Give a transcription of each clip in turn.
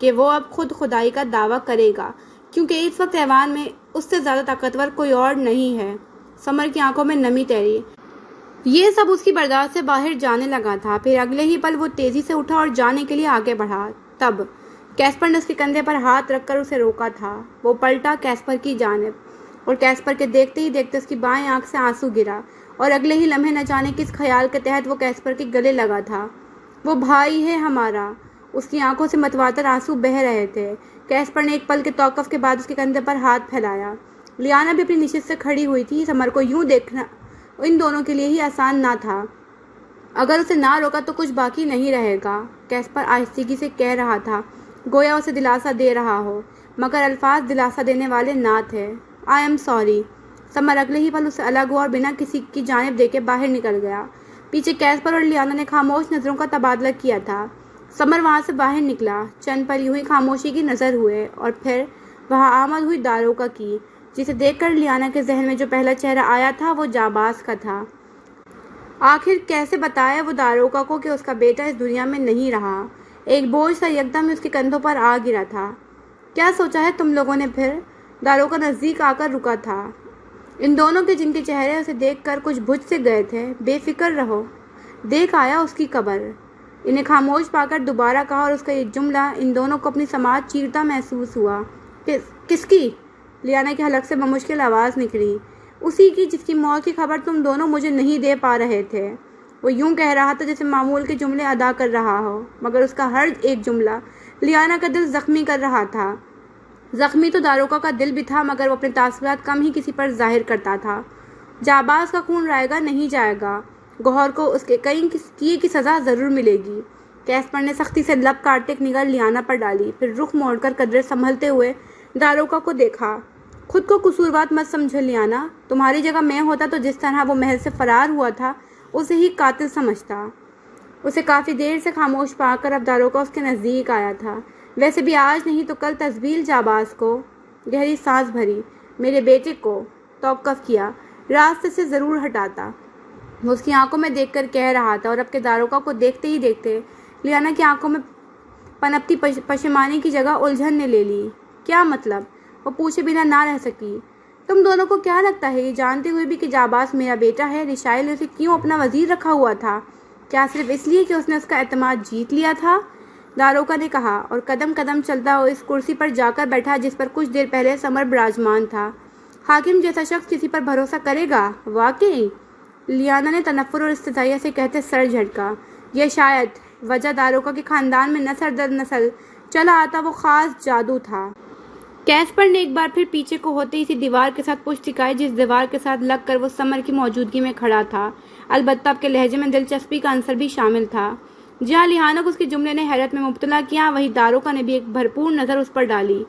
کہ وہ اب خود خدائی کا دعویٰ کرے گا، کیونکہ اس وقت ایوان میں اس سے زیادہ طاقتور کوئی اور نہیں ہے۔ سمر کی آنکھوں میں نمی تیری۔ یہ سب اس کی برداشت سے باہر جانے لگا تھا۔ پھر اگلے ہی پل وہ تیزی سے اٹھا اور جانے کے لیے آگے بڑھا۔ تب کیسپر نے اس کے کندھے پر ہاتھ رکھ کر اسے روکا تھا۔ وہ پلٹا کیسپر کی جانب، اور کیسپر کے دیکھتے ہی دیکھتے اس کی بائیں آنکھ سے آنسو گرا، اور اگلے ہی لمحے نہ جانے کس خیال کے تحت وہ کیسپر کے گلے لگا تھا۔ وہ بھائی ہے ہمارا۔ اس کی آنکھوں سے متواتر آنسو بہہ رہے تھے۔ کیسپر نے ایک پل کے توقف کے بعد اس کے کندھے پر ہاتھ پھیلایا۔ لیانا بھی اپنی نشست سے کھڑی ہوئی تھی۔ سمر کو یوں دیکھنا ان دونوں کے لیے ہی آسان نہ تھا۔ اگر اسے نہ روکا تو کچھ باقی نہیں رہے گا، کیسپر آہستگی سے کہہ رہا تھا، گویا اسے دلاسا دے رہا ہو، مگر الفاظ دلاسا دینے والے نہ تھے۔ I am sorry. سمر اگلے ہی پل اس سے الگ ہوا اور بنا کسی کی جانب دیکھے باہر نکل گیا۔ پیچھے کیسپر اور لیانا نے خاموش نظروں کا تبادلہ کیا تھا۔ سمر وہاں سے باہر نکلا۔ چند پل یوں ہی خاموشی کی نظر ہوئے، اور پھر وہاں آمد ہوئی داروکا کی، جسے دیکھ کر لیانا کے ذہن میں جو پہلا چہرہ آیا تھا وہ جاباز کا تھا۔ آخر کیسے بتائے وہ داروکا کو کہ اس کا بیٹا اس دنیا میں نہیں رہا؟ ایک بوجھ سا یکدم اس کے کندھوں پر آ گرا تھا۔ کیا سوچا ہے تم لوگوں نے پھر؟ داروکا نزدیک آ کر رکا تھا۔ ان دونوں کے جن کے چہرے اسے دیکھ کر کچھ بجھ سے گئے تھے۔ بے فکر رہو، دیکھ آیا اس کی قبر۔ انہیں خاموش پا کر دوبارہ کہا، اور اس کا یہ جملہ ان دونوں کو اپنی سماعت چیرتا محسوس ہوا۔ کس کی؟ لیانا کے حلق سے بمشکل آواز نکلی۔ اسی کی جس کی موت کی خبر تم دونوں مجھے نہیں دے پا رہے تھے۔ وہ یوں کہہ رہا تھا جیسے معمول کے جملے ادا کر رہا ہو، مگر اس کا ہر ایک جملہ لیانا کا دل زخمی کر رہا تھا۔ زخمی تو داروکا کا دل بھی تھا، مگر وہ اپنے تاثرات کم ہی کسی پر ظاہر کرتا تھا۔ جاباز کا خون رائے گا نہیں جائے گا، گوہر کو اس کے کئی کیے کی سزا ضرور ملے گی۔ کیسپر نے سختی سے لب کاٹتے ایک نگاہ لیانا پر ڈالی، پھر رخ موڑ کر قدرے سنبھلتے ہوئے داروکا کو دیکھا۔ خود کو قصوروار مت سمجھو لیانا، تمہاری جگہ میں ہوتا تو جس طرح وہ محل سے فرار ہوا تھا اسے ہی قاتل سمجھتا۔ اسے کافی دیر سے خاموش پا کر اب داروکا اس کے نزدیک آیا تھا۔ ویسے بھی آج نہیں تو کل تسبیل جاباز کو۔ گہری سانس بھری۔ میرے بیٹے کو توقف کیا، راستے سے ضرور ہٹاتا، وہ اس کی آنکھوں میں دیکھ کر کہہ رہا تھا، اور اب کے داروکا کو دیکھتے ہی دیکھتے لیانا کی آنکھوں میں پنپتی پشیمانی کی جگہ الجھن نے لے لی۔ کیا مطلب؟ وہ پوچھے بنا نہ رہ سکی۔ تم دونوں کو کیا لگتا ہے، یہ جانتے ہوئے بھی کہ جاباز میرا بیٹا ہے، رشائل نے اسے کیوں اپنا وزیر رکھا ہوا تھا؟ کیا صرف اس لیے کہ اس نے اس کا اعتماد جیت لیا تھا؟ داروکا نے کہا، اور قدم قدم چلتا ہوا اس کرسی پر جا کر بیٹھا جس پر کچھ دیر پہلے سمر براجمان تھا۔ حاکم جیسا شخص کسی پر بھروسہ کرے گا؟ واقعی؟ لیانا نے تنفر اور استحضاء سے کہتے سر جھٹکا۔ یہ شاید وجہ داروکا کے خاندان میں نسل در نسل چلا آتا وہ خاص جادو تھا۔ کیسپر نے ایک بار پھر پیچھے کو ہوتے اسی دیوار کے ساتھ پشت ٹکائی جس دیوار کے ساتھ لگ کر وہ سمر کی موجودگی میں کھڑا تھا۔ البتہ اب کے لہجے میں دلچسپی کا عنصر بھی شامل تھا۔ جہاں لیانا کو اس کے جملے نے حیرت میں مبتلا کیا، وہیں داروکا نے بھی ایک بھرپور نظر اس پر ڈالی۔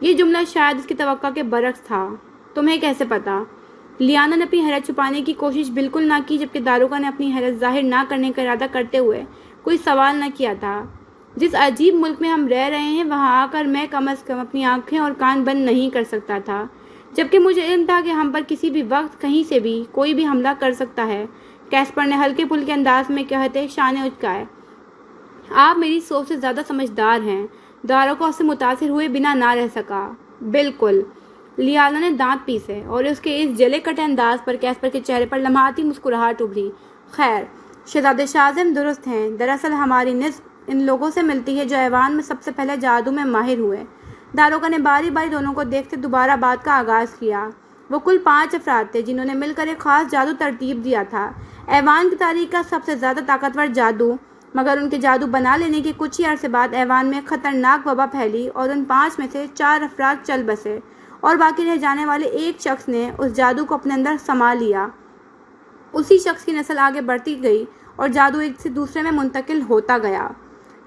یہ جملہ شاید اس کی توقع کے برعکس تھا۔ تمہیں کیسے پتا؟ لیانا نے اپنی حیرت چھپانے کی کوشش بالکل نہ کی، جبکہ داروکا نے اپنی حیرت ظاہر نہ کرنے کا ارادہ کرتے ہوئے کوئی سوال نہ کیا تھا۔ جس عجیب ملک میں ہم رہ رہے ہیں وہاں آ کر میں کم از کم اپنی آنکھیں اور کان بند نہیں کر سکتا تھا، جبکہ مجھے علم تھا کہ ہم پر کسی بھی وقت کہیں سے بھی کوئی بھی حملہ کر سکتا ہے۔ کیسپر نے ہلکے پھلکے انداز میں کہتے شانے اچکائے۔ آپ میری سوچ سے زیادہ سمجھدار ہیں۔ داروکا اس سے متاثر ہوئے بنا نہ رہ سکا۔ بالکل۔ لیانا نے دانت پیسے، اور اس کے اس جلے کٹے انداز پر کیسپر کے چہرے پر لمحاتی مسکراہٹ ابھری۔ خیر، شہزادے شازم درست ہیں۔ دراصل ہماری نسبت ان لوگوں سے ملتی ہے جو ایوان میں سب سے پہلے جادو میں ماہر ہوئے۔ داروکا نے باری باری دونوں کو دیکھتے دوبارہ بات کا آغاز کیا۔ وہ کل 5 افراد تھے جنہوں نے مل کر ایک خاص جادو ترتیب دیا تھا، ایوان کی تاریخ کا سب سے زیادہ طاقتور جادو، مگر ان کے جادو بنا لینے کے کچھ ہی عرصے بعد ایوان میں خطرناک وبا پھیلی، اور ان 5 میں سے 4 افراد چل بسے، اور باقی رہ جانے والے ایک شخص نے اس جادو کو اپنے اندر سما لیا۔ اسی شخص کی نسل آگے بڑھتی گئی اور جادو ایک سے دوسرے میں منتقل ہوتا گیا۔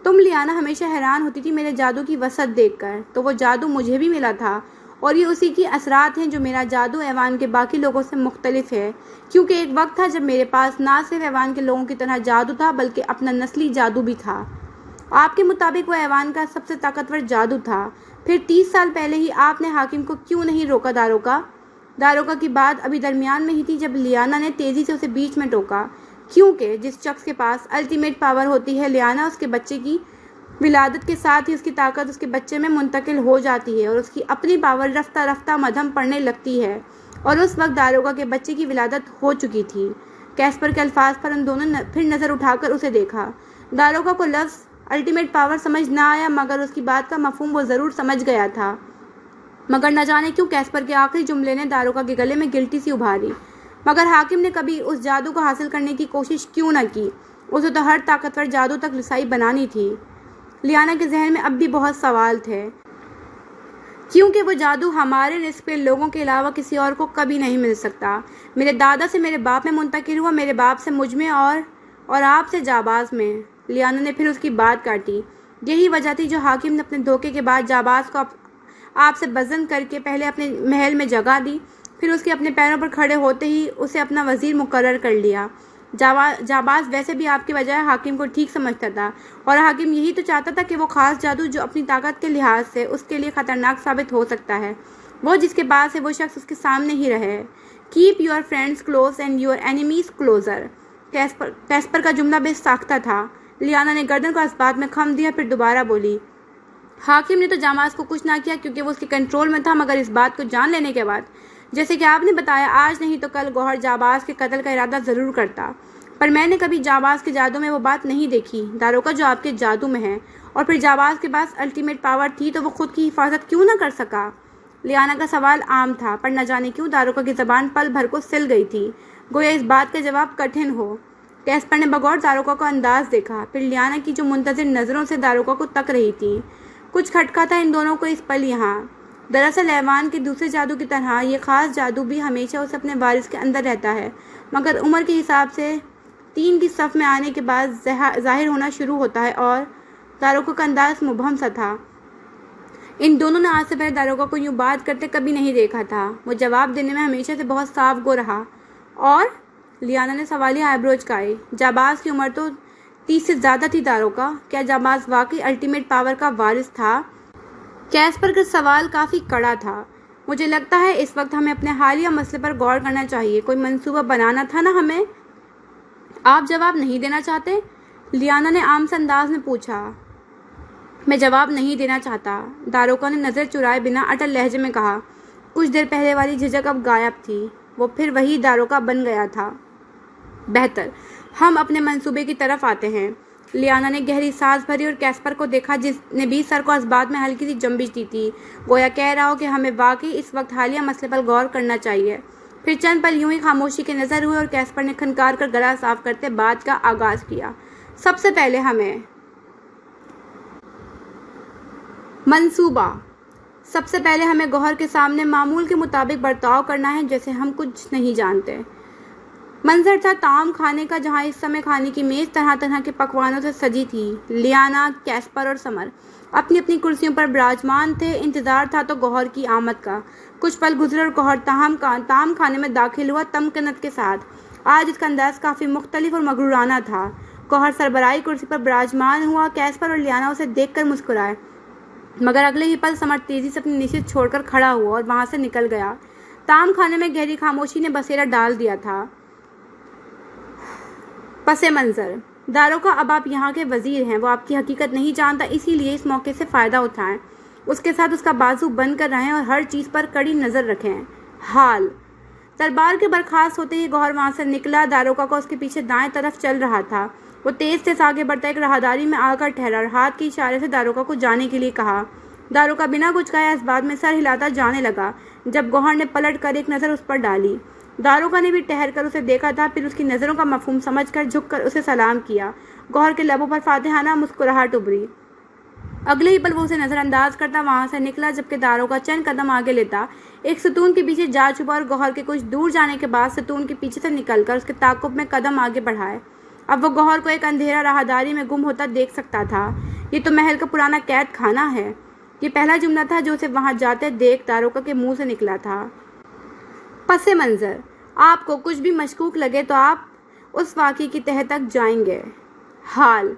تم لیانا ہمیشہ حیران ہوتی تھی میرے جادو کی وسعت دیکھ کر، تو وہ جادو مجھے بھی ملا تھا، اور یہ اسی کی اثرات ہیں جو میرا جادو ایوان کے باقی لوگوں سے مختلف ہے، کیونکہ ایک وقت تھا جب میرے پاس نہ صرف ایوان کے لوگوں کی طرح جادو تھا بلکہ اپنا نسلی جادو بھی تھا۔ آپ کے مطابق وہ ایوان کا سب سے طاقتور جادو تھا۔ پھر 30 سال پہلے ہی آپ نے حاکم کو کیوں نہیں روکا داروکا؟ داروکا کی بات ابھی درمیان میں ہی تھی جب لیانا نے تیزی سے اسے بیچ میں ٹوکا۔ کیونکہ جس شخص کے پاس الٹیمیٹ پاور ہوتی ہے لیانا، اس کے بچے کی ولادت کے ساتھ ہی اس کی طاقت اس کے بچے میں منتقل ہو جاتی ہے اور اس کی اپنی پاور رفتہ رفتہ مدھم پڑنے لگتی ہے، اور اس وقت داروگا کے بچے کی ولادت ہو چکی تھی۔ کیسپر کے الفاظ پر ان دونوں نے پھر نظر اٹھا کر اسے دیکھا۔ داروگا کو لفظ الٹیمیٹ پاور سمجھ نہ آیا، مگر اس کی بات کا مفہوم وہ ضرور سمجھ گیا تھا۔ مگر نہ جانے کیوں کیسپر کے آخری جملے نے داروگا کے گلے میں گلٹی سی ابھاری۔ مگر حاکم نے کبھی اس جادو کو حاصل کرنے کی کوشش کیوں نہ کی؟ اسے تو ہر طاقتور جادو تک رسائی بنانی تھی۔ لیانا کے ذہن میں اب بھی بہت سوال تھے، کیونکہ وہ جادو ہمارے نصف کے لوگوں کے علاوہ کسی اور کو کبھی نہیں مل سکتا۔ میرے دادا سے میرے باپ میں منتقل ہوا، میرے باپ سے مجھ میں اور آپ سے جاباز میں۔ لیانا نے پھر اس کی بات کاٹی۔ یہی وجہ تھی جو حاکم نے اپنے دھوکے کے بعد جاباز کو آپ سے بزن کر کے پہلے اپنے محل میں جگہ دی، پھر اس کے اپنے پیروں پر کھڑے ہوتے ہی اسے اپنا وزیر مقرر کر لیا۔ جاباز ویسے بھی آپ کی بجائے حاکم کو ٹھیک سمجھتا تھا، اور حاکم یہی تو چاہتا تھا کہ وہ خاص جادو جو اپنی طاقت کے لحاظ سے اس کے لیے خطرناک ثابت ہو سکتا ہے، وہ جس کے پاس ہے وہ شخص اس کے سامنے ہی رہے۔ Keep your friends close and your enemies closer. کیسپر کا جملہ بے ساختہ تھا۔ لیانا نے گردن کو اس بات میں خم دیا، پھر دوبارہ بولی، حاکم نے تو جاماز کو کچھ نہ کیا کیونکہ وہ اس کے کنٹرول میں تھا، مگر اس بات کو جان لینے کے بعد، جیسے کہ آپ نے بتایا، آج نہیں تو کل گوہر جاباز کے قتل کا ارادہ ضرور کرتا۔ پر میں نے کبھی جاباز کے جادو میں وہ بات نہیں دیکھی، داروگا، جو آپ کے جادو میں ہے۔ اور پھر جاباز کے پاس الٹیمیٹ پاور تھی تو وہ خود کی حفاظت کیوں نہ کر سکا؟ لیانا کا سوال عام تھا، پر نہ جانے کیوں داروگا کی زبان پل بھر کو سل گئی تھی، گویا اس بات کا جواب کٹھن ہو۔ کیسپر نے بغور داروگا کو انداز دیکھا، پھر لیانا کی جو منتظر نظروں سے داروگا کو تک رہی تھی۔ کچھ کھٹکا تھا ان دونوں کو اس پل یہاں۔ دراصل ایوان کے دوسرے جادو کی طرح یہ خاص جادو بھی ہمیشہ اسے اپنے وارث کے اندر رہتا ہے، مگر عمر کے حساب سے 3 کی صف میں آنے کے بعد ظاہر ہونا شروع ہوتا ہے، اور داروگا کا انداز مبہم سا تھا۔ ان دونوں نے آج سے پہلے داروگا کو یوں بات کرتے کبھی نہیں دیکھا تھا۔ وہ جواب دینے میں ہمیشہ سے بہت صاف گو رہا۔ اور لیانا نے سوالیہ آئیبرو چکائی۔ جاباز کی عمر تو 30 سے زیادہ تھی داروگا، کیا جاباز واقعی الٹیمیٹ پاور کا وارث تھا؟ کیسپر کا سوال کافی کڑا تھا۔ مجھے لگتا ہے اس وقت ہمیں اپنے حالیہ مسئلے پر غور کرنا چاہیے، کوئی منصوبہ بنانا تھا نا ہمیں۔ آپ جواب نہیں دینا چاہتے؟ لیانا نے عام سے انداز میں پوچھا۔ میں جواب نہیں دینا چاہتا، داروگا نے نظر چرائے بنا اٹل لہجے میں کہا۔ کچھ دیر پہلے والی جھجک اب غائب تھی، وہ پھر وہی داروگا بن گیا تھا۔ بہتر، ہم اپنے منصوبے کی طرف آتے ہیں۔ لیانا نے گہری سانس بھری اور کیسپر کو دیکھا، جس نے بھی سر کو اس بات میں ہلکی سی جنبش دی تھی، گویا کہہ رہا ہو کہ ہمیں واقعی اس وقت حالیہ مسئلے پر غور کرنا چاہیے۔ پھر چند پل یوں ہی خاموشی کے نظر ہوئے اور کیسپر نے کھنکار کر گلا صاف کرتے بات کا آغاز کیا۔ سب سے پہلے ہمیں منصوبہ۔ سب سے پہلے ہمیں گوہر کے سامنے معمول کے مطابق برتاؤ کرنا ہے، جیسے ہم کچھ نہیں جانتے۔ منظر تھا طعام کھانے کا، جہاں اس سمے کھانے کی میز طرح طرح کے پکوانوں سے سجی تھی۔ لیانا، کیسپر اور سمر اپنی اپنی کرسیوں پر براجمان تھے۔ انتظار تھا تو گوہر کی آمد کا۔ کچھ پل گزرے اور گوہر طعام کھانے میں داخل ہوا، تمکنت کے ساتھ۔ آج اس کا انداز کافی مختلف اور مغرورانہ تھا۔ گوہر سربراہی کرسی پر براجمان ہوا، کیسپر اور لیانا اسے دیکھ کر مسکرائے، مگر اگلے ہی پل سمر تیزی سے اپنی نشست چھوڑ کر کھڑا ہوا اور وہاں سے نکل گیا۔ طعام کھانے میں گہری خاموشی نے بسیرا ڈال دیا تھا۔ پس منظر، داروگا، اب آپ یہاں کے وزیر ہیں، وہ آپ کی حقیقت نہیں جانتا، اسی لیے اس موقع سے فائدہ اٹھائیں، اس کے ساتھ اس کا بازو بن کر رہیں اور ہر چیز پر کڑی نظر رکھیں۔ حال دربار کے برخاست ہوتے ہی گوہر وہاں سے نکلا۔ داروگا کو اس کے پیچھے دائیں طرف چل رہا تھا۔ وہ تیز تیز آگے بڑھتا ایک راہداری میں آ کر ٹھہرا اور ہاتھ کے اشارے سے داروگا کو جانے کے لیے کہا۔ داروگا بنا کچھ کہے اس بات میں سر ہلاتا جانے لگا۔ جب گوہر نے پلٹ کر ایک نظر اس پر ڈالی، داروگا نے بھی ٹہر کر اسے دیکھا تھا، پھر اس کی نظروں کا مفہوم سمجھ کر جھک کر اسے سلام کیا۔ گوہر کے لبوں پر فاتحانہ مسکراہٹ ابھری۔ اگلے ہی پل وہ اسے نظر انداز کرتا وہاں سے نکلا، جبکہ داروگا چند قدم آگے لیتا ایک ستون کے پیچھے جا چھپا اور گوہر کے کچھ دور جانے کے بعد ستون کے پیچھے سے نکل کر اس کے تعاقب میں قدم آگے بڑھائے۔ اب وہ گوہر کو ایک اندھیرا راہداری میں گم ہوتا دیکھ سکتا تھا۔ یہ تو محل کا پرانا قید خانہ ہے، یہ پہلا جملہ تھا جو اسے وہاں جاتے دیکھ داروگا کے منہ سے نکلا تھا۔ پس منظر، آپ کو کچھ بھی مشکوک لگے تو آپ اس واقعے کی تہہ تک جائیں گے۔ حال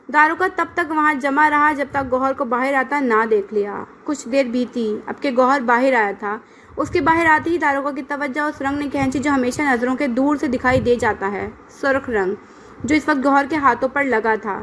داروگا تب تک وہاں جمع رہا جب تک گوہر کو باہر آتا نہ دیکھ لیا۔ کچھ دیر بیتی، اب کہ گوہر باہر آیا تھا۔ اس کے باہر آتے ہی داروگا کی توجہ اس رنگ نے کھینچی جو ہمیشہ نظروں کے دور سے دکھائی دے جاتا ہے، سرخ رنگ، جو اس وقت گوہر کے ہاتھوں پر لگا تھا۔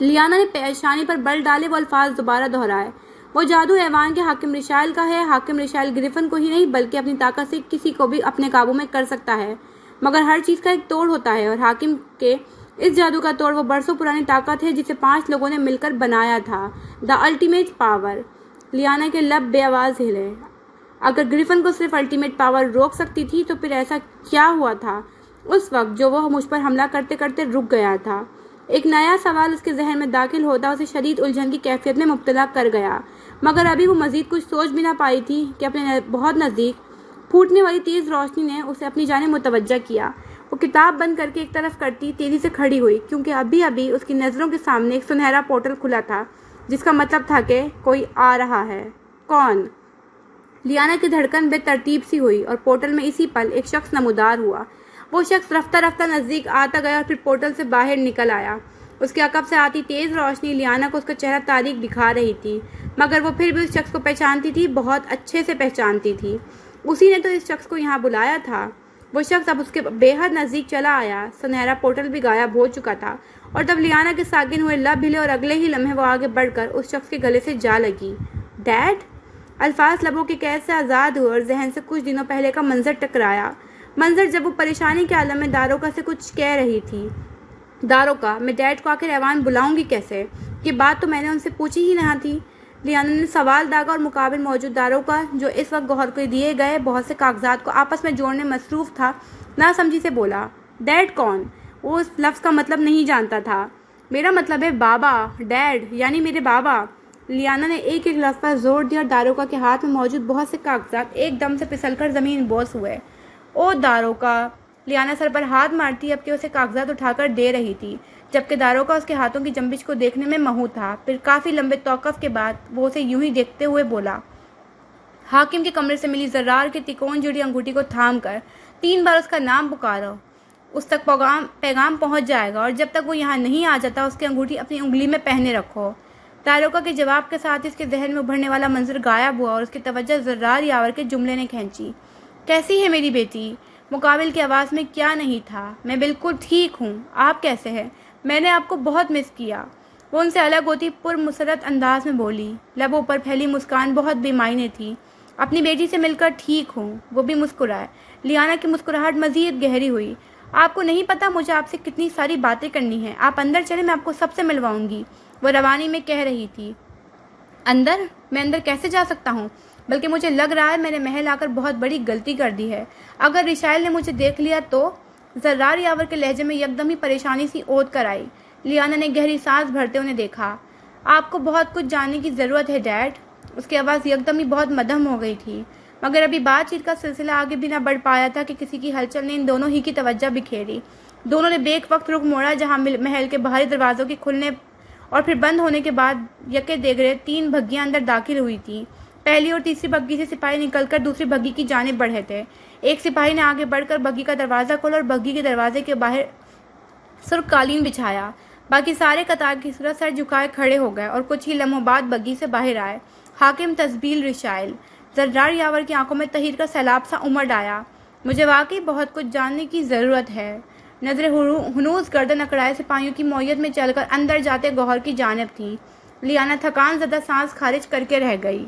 لیانا نے پیشانی پر بل ڈالے وہ الفاظ دوبارہ دہرائے۔ وہ جادو ایوان کے حاکم رشائل کا ہے۔ حاکم رشائل گریفن کو ہی نہیں بلکہ اپنی طاقت سے کسی کو بھی اپنے قابو میں کر سکتا ہے، مگر ہر چیز کا ایک توڑ ہوتا ہے، اور حاکم کے اس جادو کا توڑ وہ برسوں پرانی طاقت ہے جسے 5 لوگوں نے مل کر بنایا تھا، دا الٹیمیٹ پاور۔ لیانا کے لب بے آواز ہلے۔ اگر گریفن کو صرف الٹیمیٹ پاور روک سکتی تھی تو پھر ایسا کیا ہوا تھا اس وقت جو وہ مجھ پر حملہ کرتے کرتے رک گیا تھا؟ ایک نیا سوال اس کے ذہن میں داخل ہوتا اسے شدید الجھن کی کیفیت میں مبتلا کر گیا، مگر ابھی وہ مزید کچھ سوچ بھی نہ پائی تھی کہ اپنے بہت نزدیک پھوٹنے والی تیز روشنی نے اسے اپنی جانب متوجہ کیا۔ وہ کتاب بند کر کے ایک طرف کرتی تیزی سے کھڑی ہوئی، کیونکہ ابھی اس کی نظروں کے سامنے ایک سنہرا پورٹل کھلا تھا، جس کا مطلب تھا کہ کوئی آ رہا ہے۔ کون؟ لیانا کی دھڑکن بے ترتیب سی ہوئی اور پورٹل میں اسی پل ایک شخص نمودار ہوا۔ وہ شخص رفتہ رفتہ نزدیک آتا گیا اور پھر پورٹل سے باہر نکل آیا۔ اس کے عقب سے آتی تیز روشنی لیانا کو اس کا چہرہ تاریک دکھا رہی تھی، مگر وہ پھر بھی اس شخص کو پہچانتی تھی، بہت اچھے سے پہچانتی تھی۔ اسی نے تو اس شخص کو یہاں بلایا تھا۔ وہ شخص اب اس کے بے حد نزدیک چلا آیا۔ سنہرا پورٹل بھی غائب ہو چکا تھا، اور تب لیانا کے ساکن ہوئے لب ہلے اور اگلے ہی لمحے وہ آگے بڑھ کر اس شخص کے گلے سے جا لگی۔ ڈیڈ؟ الفاظ لبوں کی قید سے آزاد ہوئے اور ذہن سے کچھ دنوں پہلے کا منظر ٹکرایا۔ منظر جب وہ پریشانی کے عالم میں داروکا سے کچھ کہہ رہی تھی۔ داروکا، میں ڈیڈ کو آخر ایوان بلاؤں گی کیسے؟ یہ بات تو میں نے ان سے پوچھی ہی نہ تھی۔ لیانا نے سوال داغا اور مقابل موجود داروکا، جو اس وقت گوہر کو دیے گئے بہت سے کاغذات کو آپس میں جوڑنے مصروف تھا، نہ سمجھی سے بولا۔ ڈیڈ کون؟ وہ اس لفظ کا مطلب نہیں جانتا تھا۔ میرا مطلب ہے بابا، ڈیڈ یعنی میرے بابا۔ لیانا نے ایک ایک لفظ پر زور دیا اور داروکا کے ہاتھ میں موجود بہت سے کاغذات ایک دم سے پھسل کر زمین بوس ہوئے۔ او داروکا! لیانا سر پر ہاتھ مارتی اب کہ اسے کاغذات اٹھا کر دے رہی تھی، جبکہ داروکا اس کے ہاتھوں کی جنبش کو دیکھنے میں مہو تھا۔ پھر کافی لمبے توقف کے بعد وہ اسے یوں ہی دیکھتے ہوئے بولا۔ حاکم کے کمرے سے ملی زرار کے تکون جڑی انگوٹھی کو تھام کر 3 بار اس کا نام پکارو، اس تک پیغام پہنچ جائے گا، اور جب تک وہ یہاں نہیں آ جاتا اس کی انگوٹھی اپنی انگلی میں پہنے رکھو۔ داروکا کے جواب کے ساتھ اس کے ذہن میں ابھرنے والا منظر غائب ہوا اور اس کی توجہ زرار یاور کے جملے نے کھینچی۔ کیسی ہے میری بیٹی؟ مقابل کی آواز میں کیا نہیں تھا۔ میں بالکل ٹھیک ہوں، آپ کیسے ہیں؟ میں نے آپ کو بہت مس کیا، وہ ان سے الگ ہوتی پرمسرت انداز میں بولی۔ لبوں پر پھیلی مسکان بہت بے معنی تھی۔ اپنی بیٹی سے مل کر ٹھیک ہوں، وہ بھی مسکرائے۔ لیانا کی مسکراہٹ مزید گہری ہوئی۔ آپ کو نہیں پتا مجھے آپ سے کتنی ساری باتیں کرنی ہیں، آپ اندر چلیں، میں آپ کو سب سے ملواؤں گی، وہ روانی میں کہہ رہی تھی۔ اندر؟ میں اندر کیسے جا سکتا ہوں؟ بلکہ مجھے لگ رہا ہے میں نے محل آ کر بہت بڑی غلطی کر دی ہے۔ اگر رشائل نے مجھے دیکھ لیا تو؟ زرار یاور کے لہجے میں یکدم ہی پریشانی سی اوت کر آئی۔ لیانا نے گہری سانس بھرتے انہیں دیکھا۔ آپ کو بہت کچھ جاننے کی ضرورت ہے ڈیڈ۔ اس کی آواز یکدم ہی بہت مدھم ہو گئی تھی، مگر ابھی بات چیت کا سلسلہ آگے بھی نہ بڑھ پایا تھا کہ کسی کی ہلچل نے ان دونوں ہی کی توجہ بکھیری۔ دونوں نے بیک وقت رخ موڑا جہاں محل کے باہری دروازوں کے کھلنے اور پھر بند ہونے کے بعد یکے دیگرے 3 بھگیاں اندر داخل ہوئی تھیں۔ پہلی اور تیسری بگھی سے سپاہی نکل کر دوسری بگھی کی جانب بڑھے تھے۔ ایک سپاہی نے آگے بڑھ کر بگھی کا دروازہ کھولا اور بگھی کے دروازے کے باہر سرخ قالین بچھایا۔ باقی سارے قطار کی صورت سر جھکائے کھڑے ہو گئے اور کچھ ہی لمحوں بعد بگھی سے باہر آئے حاکم تزبیل رشائل۔ زرار یاور کی آنکھوں میں تحیر کا سیلاب سا امڑ آیا۔ مجھے واقعی بہت کچھ جاننے کی ضرورت ہے۔ نظریں ہنوز گردن اکڑائے سپاہیوں کی مویت میں چل کر اندر جاتے گوہر کی جانب تھیں۔ لیانا تھکان زدہ سانس خارج کر کے رہ گئی۔